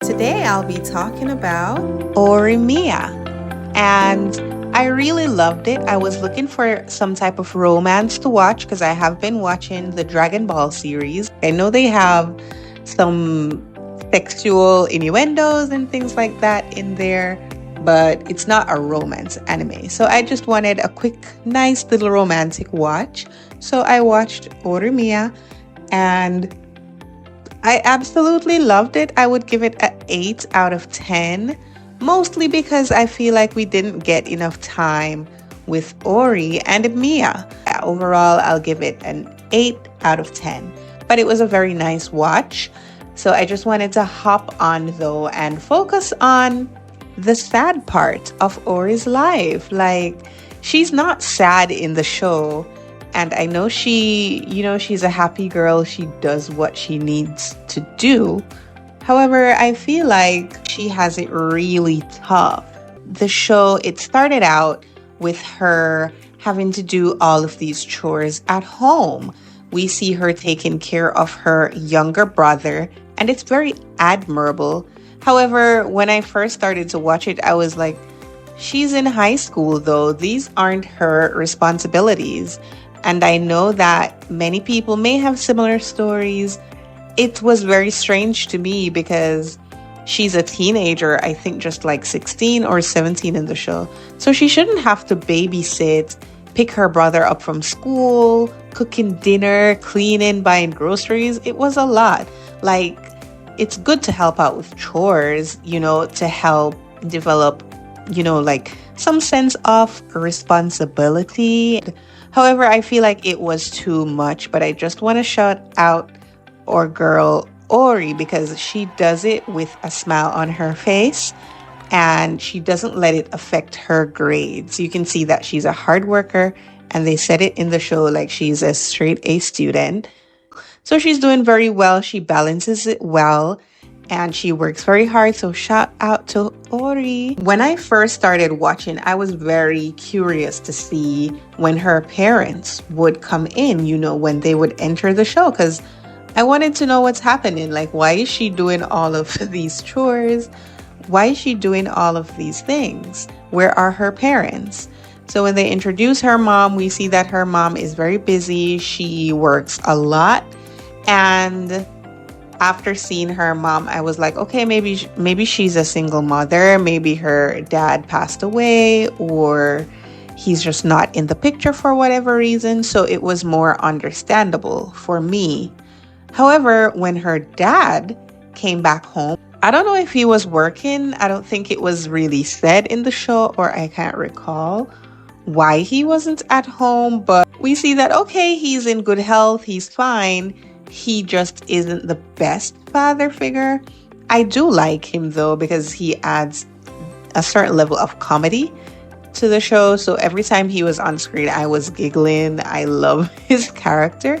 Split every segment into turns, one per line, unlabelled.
Today I'll be talking about
Horimiya. And I really loved it. I was looking for some type of romance to watch because I have been watching the Dragon Ball series. I know they have some sexual innuendos and things like that in there, but it's not a romance anime. So I just wanted a quick, nice little romantic watch. So I watched Horimiya and I absolutely loved it. I would give it an 8 out of 10, mostly because I feel like we didn't get enough time with Ori and Mia. Overall, I'll give it an 8 out of 10. But it was a very nice watch. So I just wanted to hop on though and focus on the sad part of Ori's life. Like, she's not sad in the show. And I know she's a happy girl. She does what she needs to do. However, I feel like she has it really tough. The show, it started out with her having to do all of these chores at home. We see her taking care of her younger brother, and it's very admirable. However, when I first started to watch it, I was like, she's in high school though. These aren't her responsibilities. And I know that many people may have similar stories. It was very strange to me because she's a teenager, I think just like 16 or 17 in the show. So she shouldn't have to babysit, pick her brother up from school, cooking dinner, cleaning, buying groceries. It was a lot. Like, it's good to help out with chores, to help develop, like some sense of responsibility. However, I feel like it was too much, but I just want to shout out our girl Ori because she does it with a smile on her face and she doesn't let it affect her grades. You can see that she's a hard worker and they said it in the show like she's a straight A student. So she's doing very well. She balances it well and she works very hard. So shout out to Ori. When I first started watching, I was very curious to see when her parents would come in, when they would enter the show, because I wanted to know what's happening. Like, why is she doing all of these chores? Why is she doing all of these things? Where are her parents? So when they introduce her mom, we see that her mom is very busy. She works a lot. And after seeing her mom, I was like, okay, maybe she's a single mother. Maybe her dad passed away or he's just not in the picture for whatever reason. So it was more understandable for me. However, when her dad came back home, I don't know if he was working. I don't think it was really said in the show, or I can't recall why he wasn't at home. But we see that, okay, he's in good health. He's fine. He just isn't the best father figure. I do like him though because he adds a certain level of comedy to the show. So every time he was on screen, I was giggling. I love his character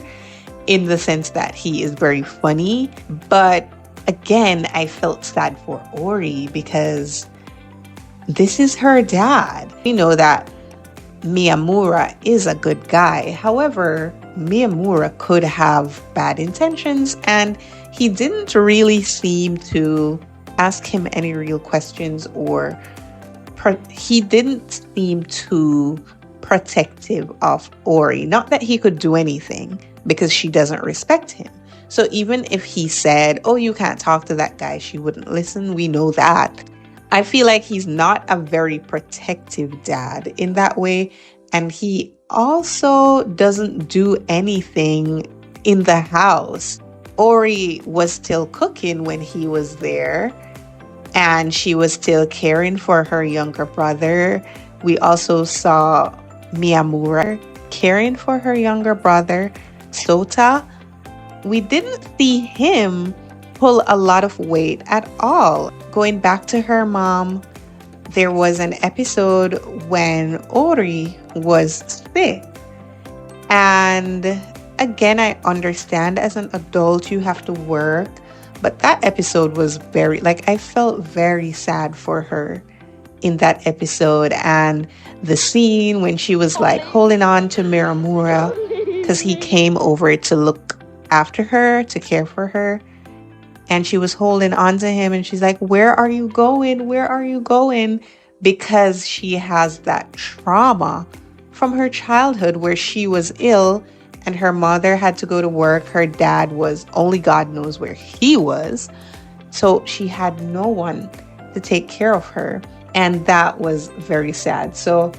in the sense that he is very funny. But again, I felt sad for Ori because this is her dad. We know that Miyamura is a good guy. However, Miyamura could have bad intentions and he didn't really seem to ask him any real questions or he didn't seem too protective of Ori. Not that he could do anything because she doesn't respect him. So even if he said, oh, you can't talk to that guy, she wouldn't listen. We know that. I feel like he's not a very protective dad in that way. And he also doesn't do anything in the house. Ori was still cooking when he was there. And she was still caring for her younger brother. We also saw Miyamura caring for her younger brother, Sota. We didn't see him pull a lot of weight at all. Going back to her mom, there was an episode when Ori was sick. And again, I understand as an adult you have to work, but that episode was I felt very sad for her in that episode. And the scene when she was like holding on to Miramura because he came over to look after her, to care for her. and she was holding on to him, and she's like, "Where are you going? Where are you going?" Because she has that trauma from her childhood where she was ill and her mother had to go to work. Her dad was only God knows where he was. So she had no one to take care of her. And that was very sad. So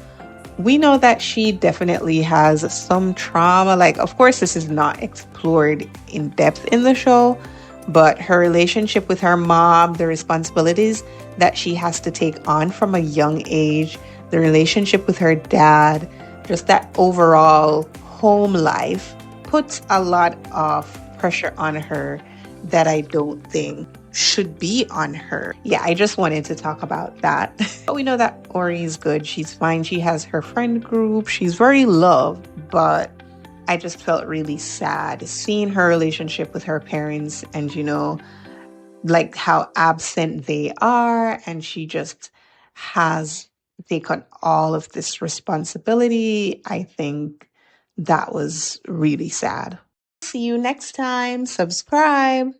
we know that she definitely has some trauma. Like, of course, this is not explored in depth in the show, but her relationship with her mom, the responsibilities that she has to take on from a young age, the relationship with her dad, just that overall home life puts a lot of pressure on her that I don't think should be on her. Yeah, I just wanted to talk about that. But we know that Ori is good. She's fine. She has her friend group. She's very loved, but I just felt really sad seeing her relationship with her parents and, like how absent they are. And she just has taken all of this responsibility. I think that was really sad. See you next time. Subscribe.